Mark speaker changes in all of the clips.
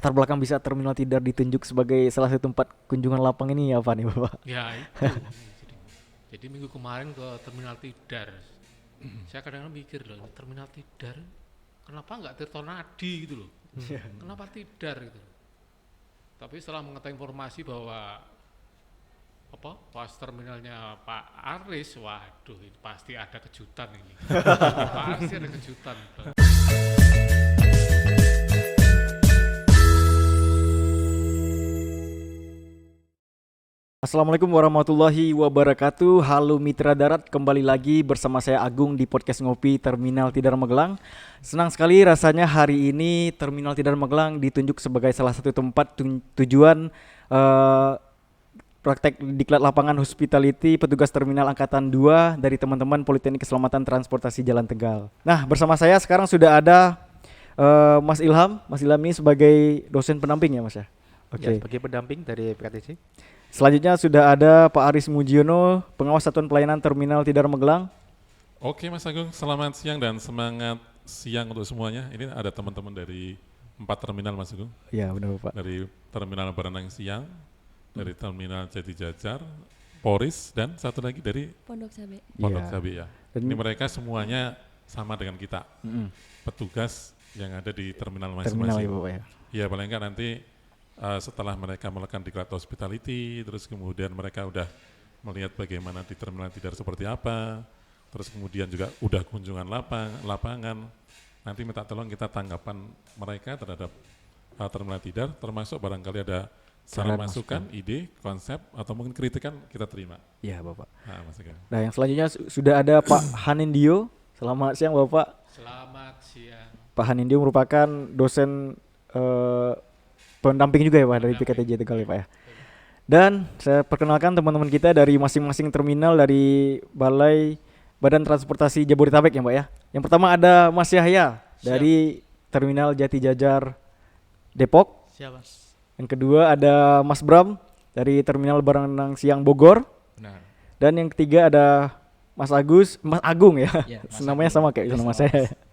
Speaker 1: latar belakang bisa Terminal Tidar ditunjuk sebagai salah satu tempat kunjungan lapang ini apa nih Bapak?
Speaker 2: Ya itu. Jadi minggu kemarin ke Terminal Tidar. Saya kadang-kadang mikir loh, ini Terminal Tidar, kenapa nggak Tirtonadi gitu loh? Kenapa Tidar gitu? Tapi setelah mengetahui informasi bahwa pas terminalnya Pak Aris, waduh ini pasti ada kejutan ini. Pasti ada kejutan.
Speaker 1: Assalamualaikum warahmatullahi wabarakatuh. Halo Mitra Darat, kembali lagi bersama saya Agung di podcast Ngopi Terminal Tidar Magelang. Senang sekali rasanya hari ini Terminal Tidar Magelang ditunjuk sebagai salah satu tempat tujuan praktek diklat lapangan hospitality petugas terminal angkatan 2 dari teman-teman Politeknik Keselamatan Transportasi Jalan Tegal. Nah, bersama saya sekarang sudah ada Mas Ilham. Mas Ilham ini sebagai dosen pendamping ya Mas ya?
Speaker 3: Ya, sebagai pendamping dari PKTC.
Speaker 1: Selanjutnya sudah ada Pak Aris Mujiono, pengawas Satuan Pelayanan Terminal Tidar Magelang.
Speaker 4: Oke Mas Agung, selamat siang dan semangat siang untuk semuanya. Ini ada teman-teman dari 4 terminal Mas Agung.
Speaker 1: Ya benar Pak.
Speaker 4: Dari Terminal Baranang Siang, dari Terminal Jati Jajar, Poris, dan satu lagi dari
Speaker 5: Pondok Cabe.
Speaker 4: Pondok
Speaker 1: Ya.
Speaker 4: Cabe ya.
Speaker 1: Dan
Speaker 4: Ini mereka semuanya sama dengan kita, petugas yang ada di terminal
Speaker 1: terminal ya
Speaker 4: masing-masing.
Speaker 1: Bapak ya.
Speaker 4: Ya paling enggak nanti setelah mereka melakukan diklat hospitality, terus kemudian mereka udah melihat bagaimana di terminal Tidar seperti apa, terus kemudian juga udah kunjungan lapangan, nanti minta tolong kita tanggapan mereka terhadap terminal Tidar, termasuk barangkali ada saran masukan, ide, konsep, atau mungkin kritikan kita terima.
Speaker 1: Iya Bapak.
Speaker 4: Nah, Mas Agung.
Speaker 1: Nah yang selanjutnya sudah ada Pak Hanindio. Selamat siang Bapak.
Speaker 2: Selamat siang.
Speaker 1: Pak Hanindio merupakan dosen pendamping juga ya Pak dari PKTJ Tegal ya Pak ya. Dan saya perkenalkan teman-teman kita dari masing-masing terminal dari Balai Badan Transportasi Jabodetabek ya Mbak ya. Yang pertama ada Mas Yahya dari Terminal Jati Jajar Depok.
Speaker 3: Siap, Mas.
Speaker 1: Yang kedua ada Mas Bram dari Terminal Baranang Siang Bogor.
Speaker 3: Benar.
Speaker 1: Dan yang ketiga ada Mas Agung ya.
Speaker 3: Ya, Mas
Speaker 1: Namanya
Speaker 3: Agung.
Speaker 1: sama kayak nama
Speaker 3: Sama,
Speaker 1: saya.
Speaker 3: Mas.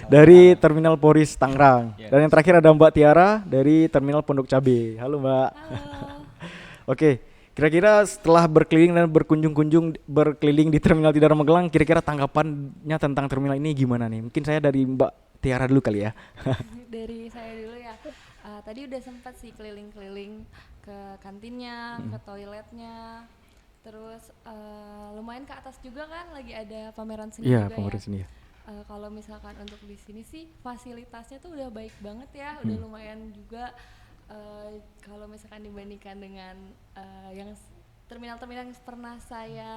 Speaker 1: Dari Terminal Poris Tangerang.
Speaker 3: Ya.
Speaker 1: Dan yang terakhir ada Mbak Tiara dari Terminal Pondok Cabe. Halo Mbak.
Speaker 5: Halo.
Speaker 1: Oke, kira-kira setelah berkeliling dan berkeliling di Terminal Tidar Magelang, kira-kira tanggapannya tentang terminal ini gimana nih? Mungkin saya dari Mbak Tiara dulu kali ya.
Speaker 5: Dari saya dulu ya. Tadi udah sempat sih keliling-keliling ke kantinnya, ke toiletnya. Terus lumayan ke atas juga kan lagi ada pameran seni
Speaker 1: Iya,
Speaker 5: juga
Speaker 1: pemeran
Speaker 5: ya.
Speaker 1: sini ya.
Speaker 5: Kalau misalkan untuk di sini sih fasilitasnya tuh udah baik banget ya, udah lumayan juga. Kalau misalkan dibandingkan dengan yang terminal-terminal yang pernah saya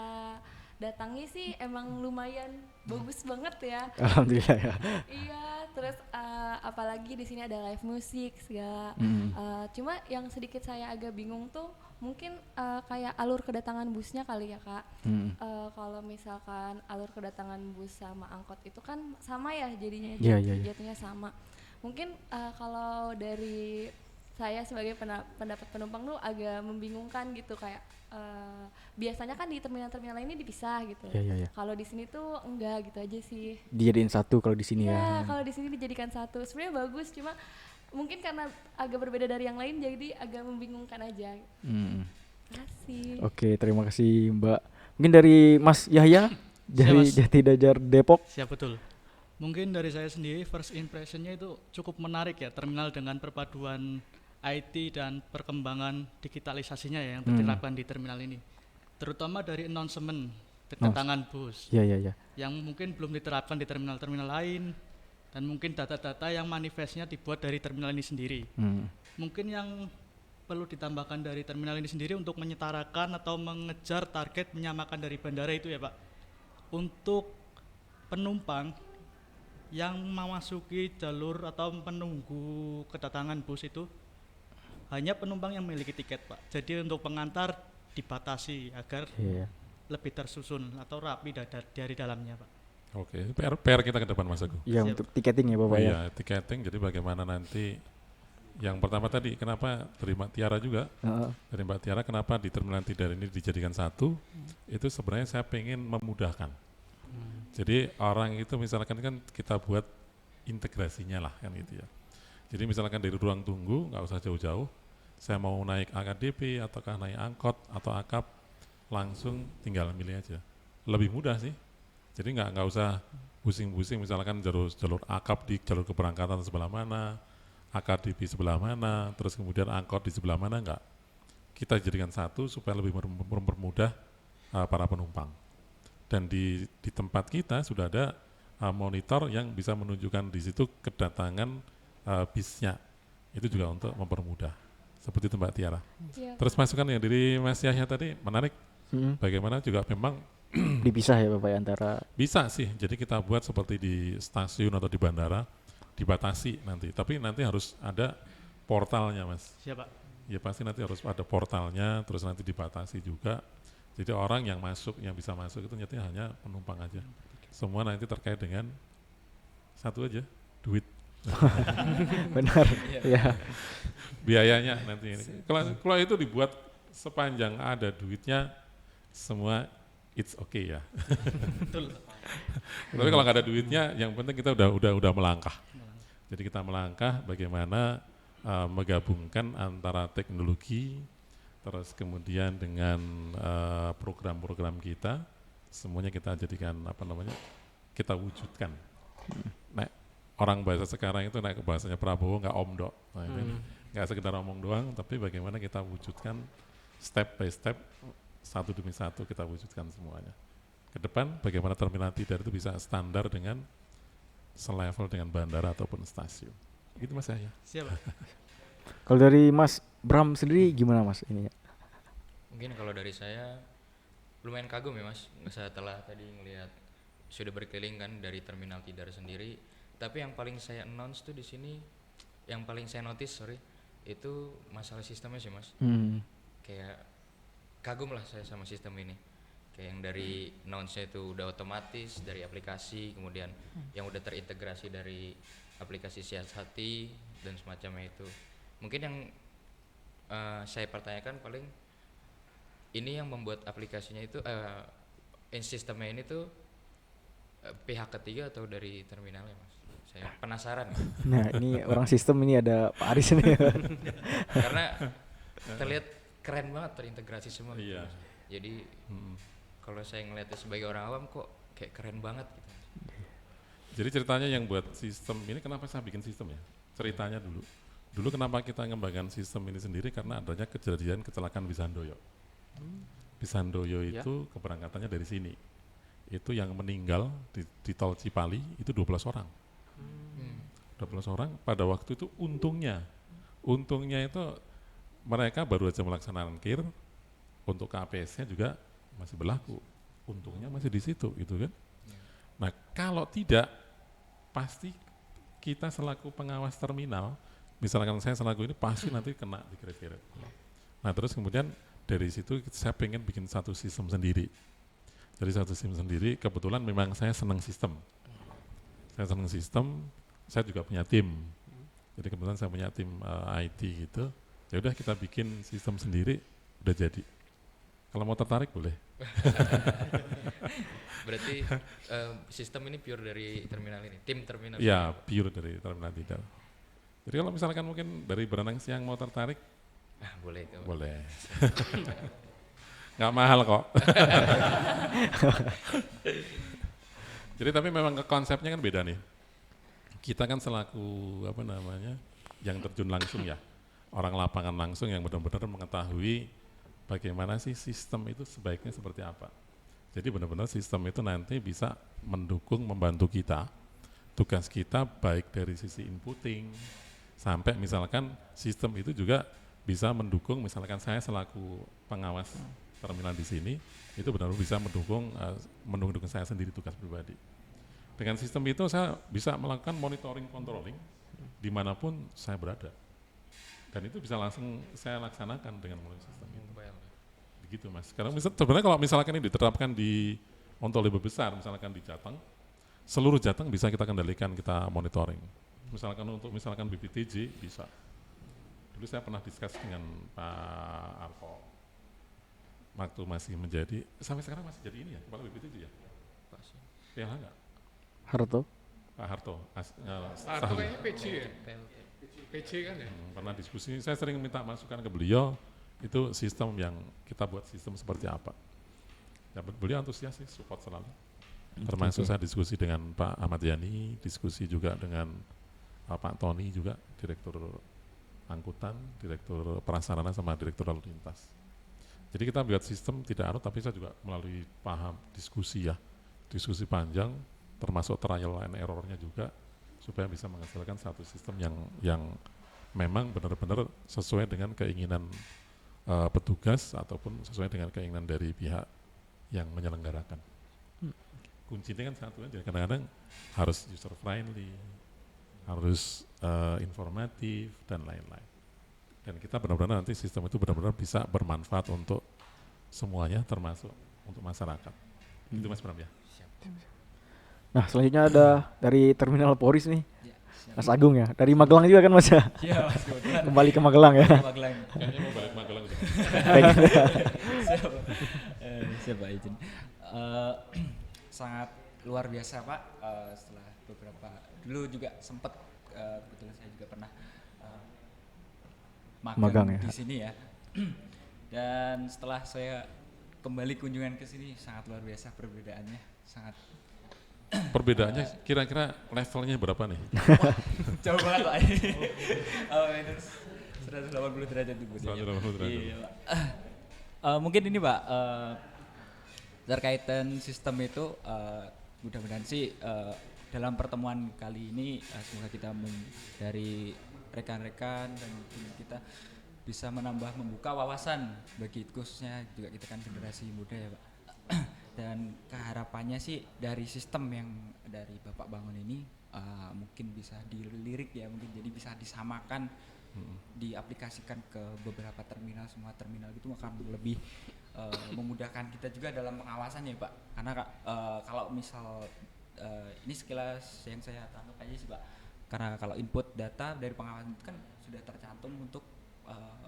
Speaker 5: datangi sih emang lumayan bagus banget ya.
Speaker 1: Alhamdulillah ya.
Speaker 5: Iya, terus apalagi di sini ada live musik segala. Cuma yang sedikit saya agak bingung tuh mungkin kayak alur kedatangan busnya kali ya Kak. Kalau misalkan alur kedatangan bus sama angkot itu kan sama ya jadinya,
Speaker 1: Iya, iya, iya.
Speaker 5: jatuhnya sama. Mungkin kalau dari saya sebagai pendapat penumpang tuh agak membingungkan gitu kayak biasanya kan di terminal-terminal ini dipisah gitu.
Speaker 1: Iya, iya, iya.
Speaker 5: Kalau di sini tuh enggak gitu aja sih.
Speaker 1: Dijadiin satu kalau di sini
Speaker 5: Ya,
Speaker 1: ya.
Speaker 5: kalau di sini dijadikan satu. Sebenarnya bagus, cuma mungkin karena agak berbeda dari yang lain jadi agak membingungkan aja. Kasih.
Speaker 1: Oke, terima kasih Mbak. Mungkin dari Mas Yahya dari
Speaker 3: Mas.
Speaker 1: Jati Jajar Depok.
Speaker 3: Siap, betul. Mungkin dari saya sendiri first impressionnya itu cukup menarik ya, terminal dengan perpaduan IT dan perkembangan digitalisasinya ya yang diterapkan di terminal ini. Terutama dari announcement kedatangan bus
Speaker 1: Iya, iya, iya.
Speaker 3: yang mungkin belum diterapkan di terminal-terminal lain, dan mungkin data-data yang manifestnya dibuat dari terminal ini sendiri. Mungkin yang perlu ditambahkan dari terminal ini sendiri untuk menyetarakan atau mengejar target menyamakan dari bandara itu ya Pak, untuk penumpang yang memasuki jalur atau menunggu kedatangan bus itu hanya penumpang yang memiliki tiket Pak. Jadi untuk pengantar dibatasi agar
Speaker 1: Iya.
Speaker 3: lebih tersusun atau rapi dari dalamnya Pak.
Speaker 4: Oke, PR kita ke depan Mas Agung.
Speaker 1: Iya,
Speaker 3: Siap.
Speaker 1: untuk tiketing ya Bapak ya.
Speaker 4: Iya, tiketing. Jadi bagaimana nanti yang pertama tadi, kenapa dari Mbak Tiara juga, dari Mbak Tiara kenapa di Terminal Tidar ini dijadikan satu, itu sebenarnya saya pengen memudahkan. Jadi orang itu misalkan kan kita buat integrasinya lah kan gitu ya. Jadi misalkan dari ruang tunggu, nggak usah jauh-jauh, saya mau naik AKDP ataukah naik angkot atau akap, langsung tinggal milih aja. Lebih mudah sih. Jadi nggak usah pusing-pusing misalkan jalur akap di jalur keberangkatan sebelah mana, AKDP sebelah mana, terus kemudian angkot di sebelah mana, nggak. Kita jadikan satu supaya lebih mempermudah para penumpang. Dan di tempat kita sudah ada monitor yang bisa menunjukkan di situ kedatangan bisnya. Itu juga untuk mempermudah. Seperti itu Mbak Tiara.
Speaker 5: Iya,
Speaker 4: Terus masukan yang dari Mas Yahya tadi menarik. Bagaimana juga memang
Speaker 1: Dipisah ya Bapak ya antara
Speaker 4: bisa sih. Jadi kita buat seperti di stasiun atau di bandara dibatasi nanti. Tapi nanti harus ada portalnya Mas.
Speaker 3: Siapa?
Speaker 4: Ya pasti nanti harus ada portalnya. Terus nanti dibatasi juga. Jadi orang yang masuk, yang bisa masuk itu nyatanya hanya penumpang aja. Semua nanti terkait dengan satu aja, duit.
Speaker 1: benar ya.
Speaker 4: Biayanya nanti ini. Kalau itu dibuat sepanjang ada duitnya, semua it's okay ya. Tapi kalau nggak ada duitnya, yang penting kita udah melangkah. Jadi kita melangkah bagaimana menggabungkan antara teknologi, terus kemudian dengan program-program kita, semuanya kita jadikan kita wujudkan. Nah, orang bahasa sekarang itu naik ke bahasanya Prabowo nggak omdo, nah, nggak sekedar omong doang, tapi bagaimana kita wujudkan step by step, satu demi satu kita wujudkan semuanya. Ke depan bagaimana terminal tidar itu bisa standar dengan selevel dengan bandara ataupun stasiun. Gitu Mas Yahya.
Speaker 3: Siapa?
Speaker 1: Kalau dari Mas Bram sendiri gimana Mas ini?
Speaker 6: Mungkin kalau dari saya lumayan kagum ya Mas, setelah tadi ngelihat sudah berkeliling kan dari terminal Tidar sendiri. Tapi yang paling saya announce tuh di sini, yang paling saya notice itu masalah sistemnya sih Mas. Kayak kagum lah saya sama sistem ini. Kayak yang dari announce-nya itu udah otomatis dari aplikasi, kemudian yang udah terintegrasi dari aplikasi Siasati dan semacamnya itu. Mungkin yang saya pertanyakan paling ini yang membuat aplikasinya itu sistemnya ini tuh pihak ketiga atau dari terminalnya Mas? Saya penasaran.
Speaker 1: Nah ini orang sistem ini ada Pak Aris ini.
Speaker 6: Karena terlihat keren banget terintegrasi semua.
Speaker 4: Iya.
Speaker 6: Gitu. Jadi kalau saya ngeliatnya sebagai orang awam kok kayak keren banget gitu.
Speaker 4: Jadi ceritanya yang buat sistem ini, kenapa saya bikin sistem ya? Ceritanya dulu kenapa kita ngembangkan sistem ini sendiri, karena adanya kejadian kecelakaan bis Handoyo. Bis Handoyo itu keberangkatannya dari sini. Itu yang meninggal di tol Cipali itu 12 orang. 12 orang pada waktu itu untungnya itu mereka baru aja melaksanakan KIR, untuk KPS-nya juga masih berlaku. Untungnya masih di situ gitu kan. Nah, kalau tidak pasti kita selaku pengawas terminal, misalkan saya selaku ini pasti nanti kena dikira-kira. Nah, terus kemudian dari situ saya pengen bikin satu sistem sendiri. Jadi satu sistem sendiri, kebetulan memang saya senang sistem. Saya senang sistem, saya juga punya tim. Jadi kebetulan saya punya tim IT gitu. Ya udah kita bikin sistem sendiri, udah jadi. Kalau mau tertarik boleh.
Speaker 6: Berarti sistem ini pure dari terminal ini, tim terminal.
Speaker 4: Iya, pure dari terminal Tidar. Jadi kalau misalkan mungkin dari Berenang Siang mau tertarik,
Speaker 6: boleh itu.
Speaker 4: boleh. Nggak mahal kok. Jadi tapi memang konsepnya kan beda nih. Kita kan selaku yang terjun langsung ya, orang lapangan langsung yang benar-benar mengetahui bagaimana sih sistem itu sebaiknya seperti apa. Jadi benar-benar sistem itu nanti bisa mendukung, membantu kita. Tugas kita baik dari sisi inputting, sampai misalkan sistem itu juga bisa mendukung, misalkan saya selaku pengawas terminal di sini, itu benar-benar bisa mendukung saya sendiri tugas pribadi. Dengan sistem itu saya bisa melakukan monitoring, controlling, dimanapun saya berada. Dan itu bisa langsung saya laksanakan dengan melalui sistem itu. Begitu Mas. Karena sebenarnya kalau misalkan ini diterapkan di untuk lebih besar, misalkan di Jateng, seluruh Jateng bisa kita kendalikan, kita monitoring. Misalkan BPTJ bisa. Dulu saya pernah diskus dengan Pak Arko, waktu masih menjadi, sampai sekarang masih jadi ini ya, kepala BPTJ ya? PLH enggak?
Speaker 1: Harto.
Speaker 4: Pak Harto.
Speaker 2: Harto kayaknya PJ ya? PJ kan ya.
Speaker 4: Pernah diskusi, saya sering minta masukan ke beliau, itu sistem yang kita buat sistem seperti apa. Ya, beliau antusias sih, support selalu. Termasuk saya diskusi dengan Pak Ahmad Yani, diskusi juga dengan Pak Tony juga, Direktur Angkutan, Direktur Prasarana sama Direktur Lalu Lintas. Jadi kita buat sistem tidak anu, tapi saya juga melalui paham diskusi ya, diskusi panjang, termasuk trial and error-nya juga, supaya bisa menghasilkan satu sistem yang memang benar-benar sesuai dengan keinginan petugas ataupun sesuai dengan keinginan dari pihak yang menyelenggarakan. Kuncinya kan satu aja, kadang-kadang harus user friendly, harus informatif dan lain-lain. Dan kita benar-benar nanti sistem itu benar-benar bisa bermanfaat untuk semuanya, termasuk untuk masyarakat. Itu Mas Bram ya.
Speaker 1: Nah, selanjutnya ada dari Terminal Polris nih,
Speaker 7: Ya, siap.
Speaker 1: Mas Agung ya. Dari Magelang juga kan Mas ya?
Speaker 7: Iya Mas, kebetulan
Speaker 1: Kembali ke Magelang ya.
Speaker 7: Magelang.
Speaker 4: Kayaknya mau balik Magelang juga.
Speaker 7: Siap. Siap Pak izin. Sangat luar biasa Pak. Setelah beberapa dulu juga sempat kebetulan saya juga pernah
Speaker 1: Magang
Speaker 7: magang
Speaker 1: ya.
Speaker 7: di sini ya. Dan setelah saya kembali kunjungan ke sini sangat luar biasa perbedaannya, sangat
Speaker 4: Perbedaannya kira-kira levelnya berapa nih?
Speaker 7: jauh banget Pak. Minus 180 derajat itu.
Speaker 4: 180 derajat.
Speaker 7: Iya Pak. Mungkin ini Pak, terkaitan sistem itu mudah-mudahan sih dalam pertemuan kali ini semoga kita dari rekan-rekan dan tim kita bisa menambah membuka wawasan bagi khususnya juga kita kan generasi muda ya Pak. Dan keharapannya sih dari sistem yang dari Bapak bangun ini mungkin bisa dilirik ya, mungkin jadi bisa disamakan, diaplikasikan ke beberapa terminal, semua terminal itu akan lebih memudahkan kita juga dalam pengawasan ya Pak. Karena kalau misal ini sekilas yang saya tangkap aja sih Pak, karena kalau input data dari pengawasan itu kan sudah tercantum untuk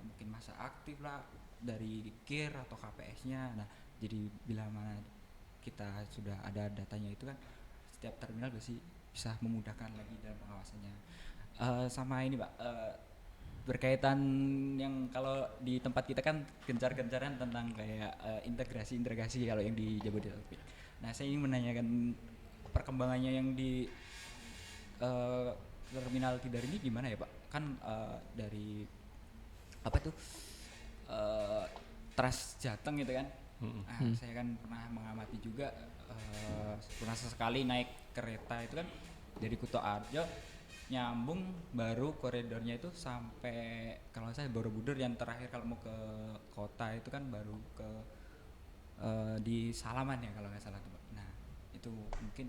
Speaker 7: mungkin masa aktif lah dari KIR atau KPS-nya. Nah, jadi bila mana kita sudah ada datanya itu kan setiap terminal bisa memudahkan lagi dalam pengawasannya. Sama ini Pak, berkaitan yang kalau di tempat kita kan gencar-gencaran tentang kayak integrasi kalau yang di Jabodetabek. Nah, saya ingin menanyakan perkembangannya yang di Terminal Tidar ini gimana ya Pak? Kan dari apa tuh Trans Jateng gitu kan? Nah, saya kan pernah mengamati juga pernah sesekali naik kereta itu kan dari Kuto Arjo nyambung baru koridornya itu sampai kalau saya Borobudur, yang terakhir kalau mau ke kota itu kan baru ke di Salaman ya kalau nggak salah tuh Pak. Nah, itu mungkin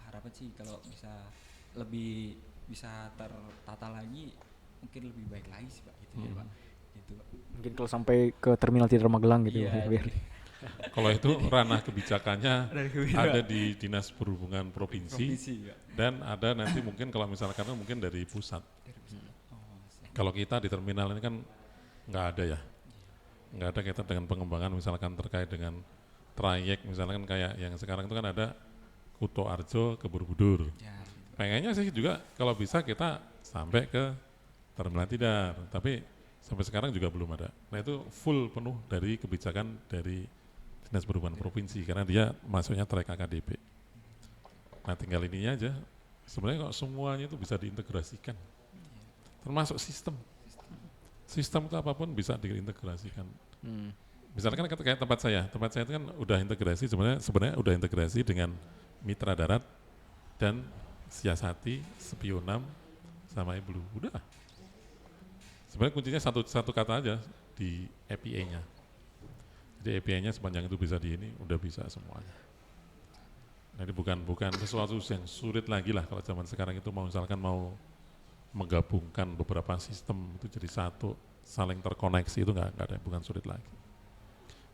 Speaker 7: harapan sih kalau bisa tertata lagi mungkin lebih baik lagi sih Pak gitu ya Pak. Gitu Pak.
Speaker 1: Mungkin kalau sampai ke Terminal Tidar Magelang gitu
Speaker 7: Iya,
Speaker 1: ya. Biar.
Speaker 4: Kalau itu ranah kebijakannya ada di Dinas Perhubungan Provinsi
Speaker 7: Pak.
Speaker 4: dan ada nanti mungkin kalau misalkan mungkin dari pusat. Kalau kita di terminal ini kan nggak ada ya, nggak ada kaitan dengan pengembangan misalkan terkait dengan trayek misalkan kayak yang sekarang itu kan ada Kuto Arjo ke Borobudur.
Speaker 7: Ya,
Speaker 4: Pengennya sih juga kalau bisa kita sampai ke Terminal Tidar, tapi sampai sekarang juga belum ada. Nah itu full penuh dari kebijakan dari Dinas Perhubungan Provinsi karena dia masuknya trayek AKDP. Nah tinggal ininya aja, sebenarnya kok semuanya itu bisa diintegrasikan, termasuk sistem. Sistem itu apapun bisa diintegrasikan. Misalkan kayak tempat saya itu kan udah integrasi sebenarnya udah integrasi dengan mitra darat dan siasati, spionam, sama Blue. Udah. Sebenarnya kuncinya satu kata aja di API-nya. Jadi API-nya sepanjang itu bisa di ini, udah bisa semuanya. Nah ini bukan sesuatu yang sulit lagi lah kalau zaman sekarang itu misalkan mau menggabungkan beberapa sistem itu jadi satu, saling terkoneksi itu nggak ada, bukan sulit lagi.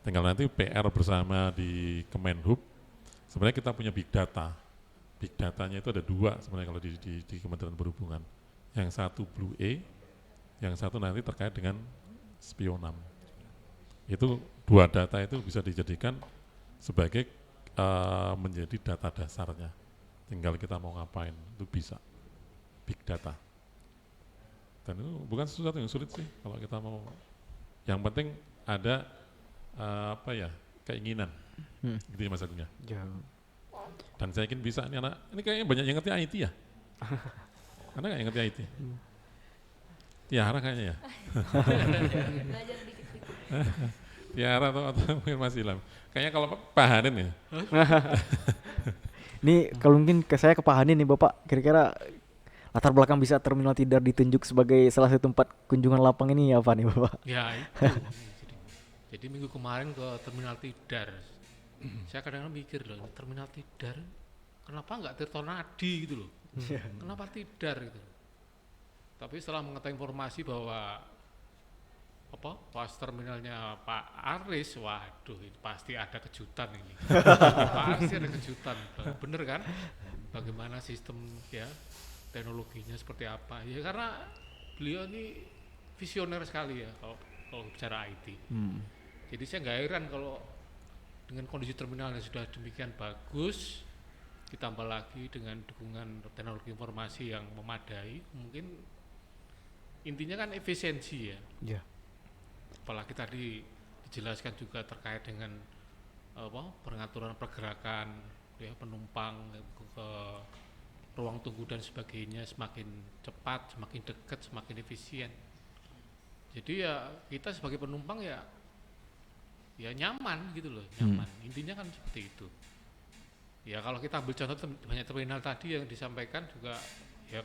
Speaker 4: Tinggal nanti PR bersama di Kemenhub, sebenarnya kita punya big data. Big datanya itu ada dua sebenarnya kalau di Kementerian Perhubungan. Yang satu Blue E, yang satu nanti terkait dengan spionam. Itu dua data itu bisa dijadikan sebagai menjadi data dasarnya. Tinggal kita mau ngapain, itu bisa. Big data. Dan itu bukan sesuatu yang sulit sih kalau kita mau. Yang penting ada keinginan, gitu ya Mas Agung ya.
Speaker 1: Ya.
Speaker 4: Dan saya yakin bisa, ini anak, ini kayaknya banyak yang ngerti IT ya. Karena nggak yang ngerti IT. Tiara kayaknya ya.
Speaker 5: Belajar dikit-dikit.
Speaker 4: Tiara atau mungkin Mas Ilham. Kayaknya kalau Pak Hanin ya.
Speaker 1: Ini kalau mungkin saya ke Pak Hanin nih Bapak, kira-kira latar belakang bisa Terminal Tidar ditunjuk sebagai salah satu tempat kunjungan lapang ini apa nih Bapak?
Speaker 2: Ya itu. Jadi minggu kemarin ke Terminal Tidar. Saya kadang-kadang mikir loh, ini Terminal Tidar kenapa nggak Tirtonadi gitu loh. Kenapa Tidar gitu. Tapi setelah mengetahui informasi bahwa pas terminalnya Pak Aris, waduh ini pasti ada kejutan ini. Pasti ada kejutan, bener kan? Bagaimana sistem ya, teknologinya seperti apa? Ya karena beliau ini visioner sekali ya kalau bicara IT. Jadi saya nggak heran kalau dengan kondisi terminal yang sudah demikian bagus, ditambah lagi dengan dukungan teknologi informasi yang memadai, mungkin intinya kan efisiensi ya.
Speaker 1: Ya.
Speaker 2: Apalagi tadi dijelaskan juga terkait dengan pengaturan pergerakan ya penumpang ke ruang tunggu dan sebagainya semakin cepat, semakin dekat, semakin efisien. Jadi ya kita sebagai penumpang ya nyaman gitu loh, nyaman. Intinya kan seperti itu. Ya kalau kita ambil contoh banyak terminal tadi yang disampaikan juga ya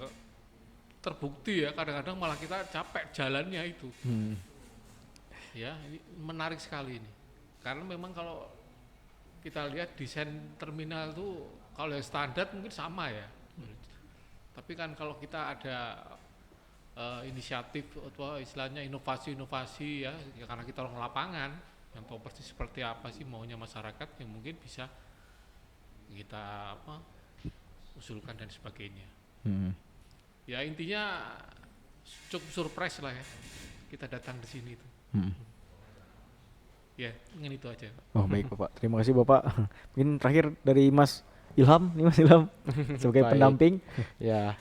Speaker 2: terbukti ya kadang-kadang malah kita capek jalannya itu. Ya ini menarik sekali ini. Karena memang kalau kita lihat desain terminal itu kalau yang standar mungkin sama ya. Tapi kan kalau kita ada inisiatif atau istilahnya inovasi-inovasi ya karena kita orang lapangan yang tahu persis seperti apa sih maunya masyarakat yang mungkin bisa kita usulkan dan sebagainya. Ya intinya cukup surprise lah ya kita datang di sini itu. Ya dengan itu aja.
Speaker 1: Oh baik Bapak, terima kasih Bapak. Mungkin terakhir dari Mas Ilham, nih Mas Ilham sebagai
Speaker 8: Baik.
Speaker 1: pendamping.
Speaker 8: Ya,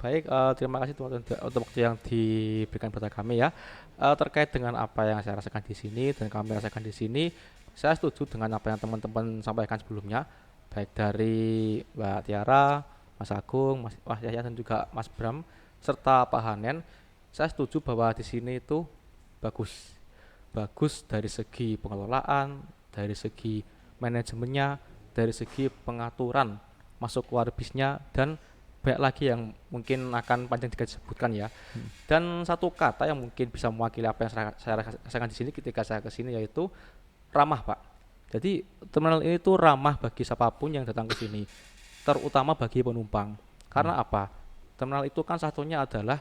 Speaker 8: baik. Terima kasih untuk waktu yang diberikan kepada kami ya. Terkait dengan apa yang saya rasakan di sini dan kami rasakan di sini, saya setuju dengan apa yang teman-teman sampaikan sebelumnya, baik dari Mbak Tiara, Mas Agung, Mas Yahya dan juga Mas Bram serta Pak Hanen. Saya setuju bahwa di sini itu bagus dari segi pengelolaan, dari segi manajemennya, dari segi pengaturan masuk keluar bisnya dan banyak lagi yang mungkin akan panjang jika disebutkan ya. Dan satu kata yang mungkin bisa mewakili apa yang saya rasakan di sini ketika saya ke sini yaitu ramah, Pak. Jadi terminal ini tuh ramah bagi siapapun yang datang ke sini, terutama bagi penumpang. Karena apa? Terminal itu kan satunya adalah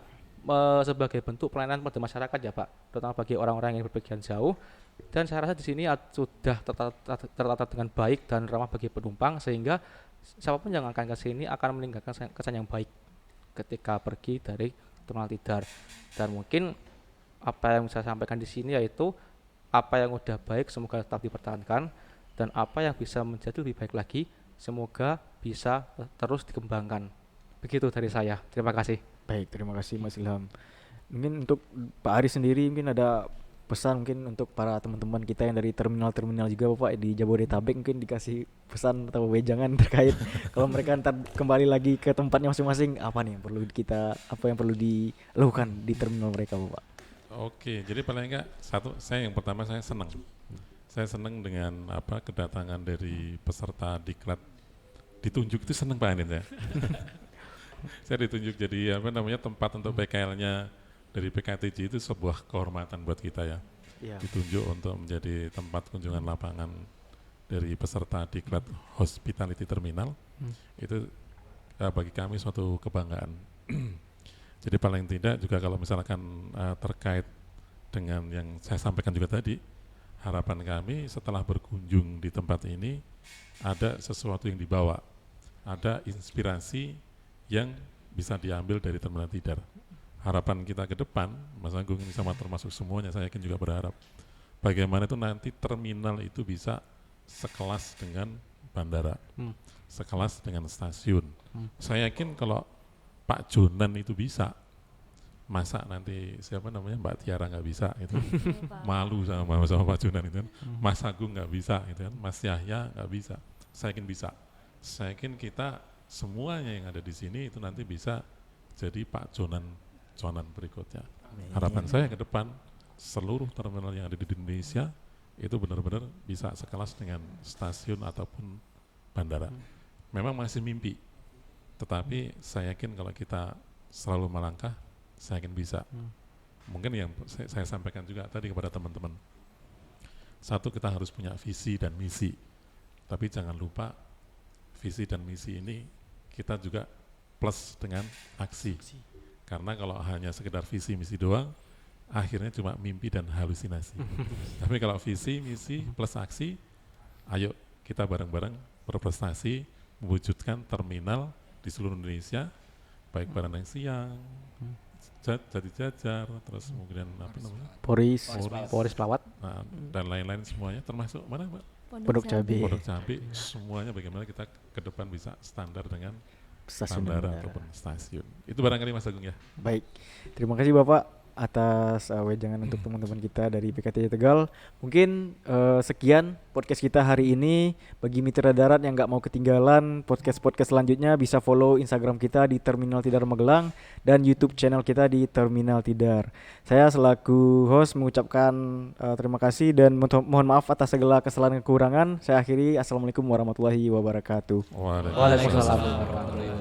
Speaker 8: sebagai bentuk pelayanan pada masyarakat ya Pak, terutama bagi orang-orang yang berpergian jauh. Dan saya rasa di sini sudah tertata dengan baik dan ramah bagi penumpang sehingga siapapun yang akan ke sini akan meninggalkan kesan yang baik ketika pergi dari Terminal Tidar. Dan mungkin apa yang saya sampaikan di sini yaitu apa yang udah baik semoga tetap dipertahankan dan apa yang bisa menjadi lebih baik lagi semoga bisa terus dikembangkan. Begitu dari saya. Terima kasih.
Speaker 1: Baik, terima kasih Mas Ilham. Mungkin untuk Pak Aris sendiri mungkin ada pesan mungkin untuk para teman-teman kita yang dari terminal-terminal juga Bapak di Jabodetabek, mungkin dikasih pesan atau wejangan terkait kalau mereka ntar kembali lagi ke tempatnya masing-masing apa nih yang perlu dilakukan di terminal mereka Bapak.
Speaker 4: Oke, jadi paling enggak yang pertama saya senang. Saya senang dengan kedatangan dari peserta diklat. Ditunjuk itu senang Pak Anin ya. Saya ditunjuk jadi tempat untuk PKL-nya dari PKTJ itu sebuah kehormatan buat kita ya. Ditunjuk untuk menjadi tempat kunjungan lapangan dari peserta diklat Hospitality Terminal. Itu bagi kami suatu kebanggaan. Jadi paling tidak juga kalau misalkan terkait dengan yang saya sampaikan juga tadi, harapan kami setelah berkunjung di tempat ini ada sesuatu yang dibawa, ada inspirasi yang bisa diambil dari Terminal Tidar. Harapan kita ke depan, Mas Agung ini sama termasuk semuanya, saya yakin juga berharap bagaimana itu nanti terminal itu bisa sekelas dengan bandara, sekelas dengan stasiun. Saya yakin kalau Pak Jonan itu bisa, masa nanti siapa namanya Mbak Tiara nggak bisa gitu.
Speaker 5: Iya, Pak.
Speaker 4: Malu sama Pak Junan itu kan. Mas Agung nggak bisa gitu kan. Mas Yahya nggak bisa. Saya yakin bisa. Saya yakin kita semuanya yang ada di sini itu nanti bisa jadi Pak Jonan berikutnya. Harapan saya ke depan seluruh terminal yang ada di Indonesia itu benar-benar bisa sekelas dengan stasiun ataupun bandara. Memang masih mimpi, tetapi saya yakin kalau kita selalu melangkah, saya yakin bisa. Mungkin yang saya sampaikan juga tadi kepada teman-teman, satu, kita harus punya visi dan misi, tapi jangan lupa visi dan misi ini kita juga plus dengan aksi. Karena kalau hanya sekedar visi misi doang, akhirnya cuma mimpi dan halusinasi. Tapi kalau visi misi plus aksi, ayo kita bareng-bareng berprestasi mewujudkan terminal di seluruh Indonesia, baik Baranang Siang, Jati Jajar, terus kemudian apa namanya,
Speaker 1: Poris Pelawat,
Speaker 4: nah, dan lain-lain semuanya, termasuk mana Mbak?
Speaker 1: Pondok Cabe.
Speaker 4: Pondok Cabe, semuanya bagaimana kita ke depan bisa standar dengan
Speaker 1: Stasiun
Speaker 4: bandara
Speaker 1: bandara.
Speaker 4: ataupun stasiun. Itu barangkali Mas Agung ya.
Speaker 1: Baik, terima kasih Bapak atas wejangan untuk teman-teman kita dari PKTJ Tegal. Mungkin sekian podcast kita hari ini. Bagi mitra darat yang nggak mau ketinggalan podcast-podcast selanjutnya, bisa follow Instagram kita di Terminal Tidar Magelang dan YouTube channel kita di Terminal Tidar. Saya selaku host mengucapkan terima kasih dan mohon maaf atas segala kesalahan dan kekurangan. Saya akhiri. Assalamualaikum warahmatullahi wabarakatuh.
Speaker 4: Waalaikumsalam.
Speaker 1: Waalaikumsalam.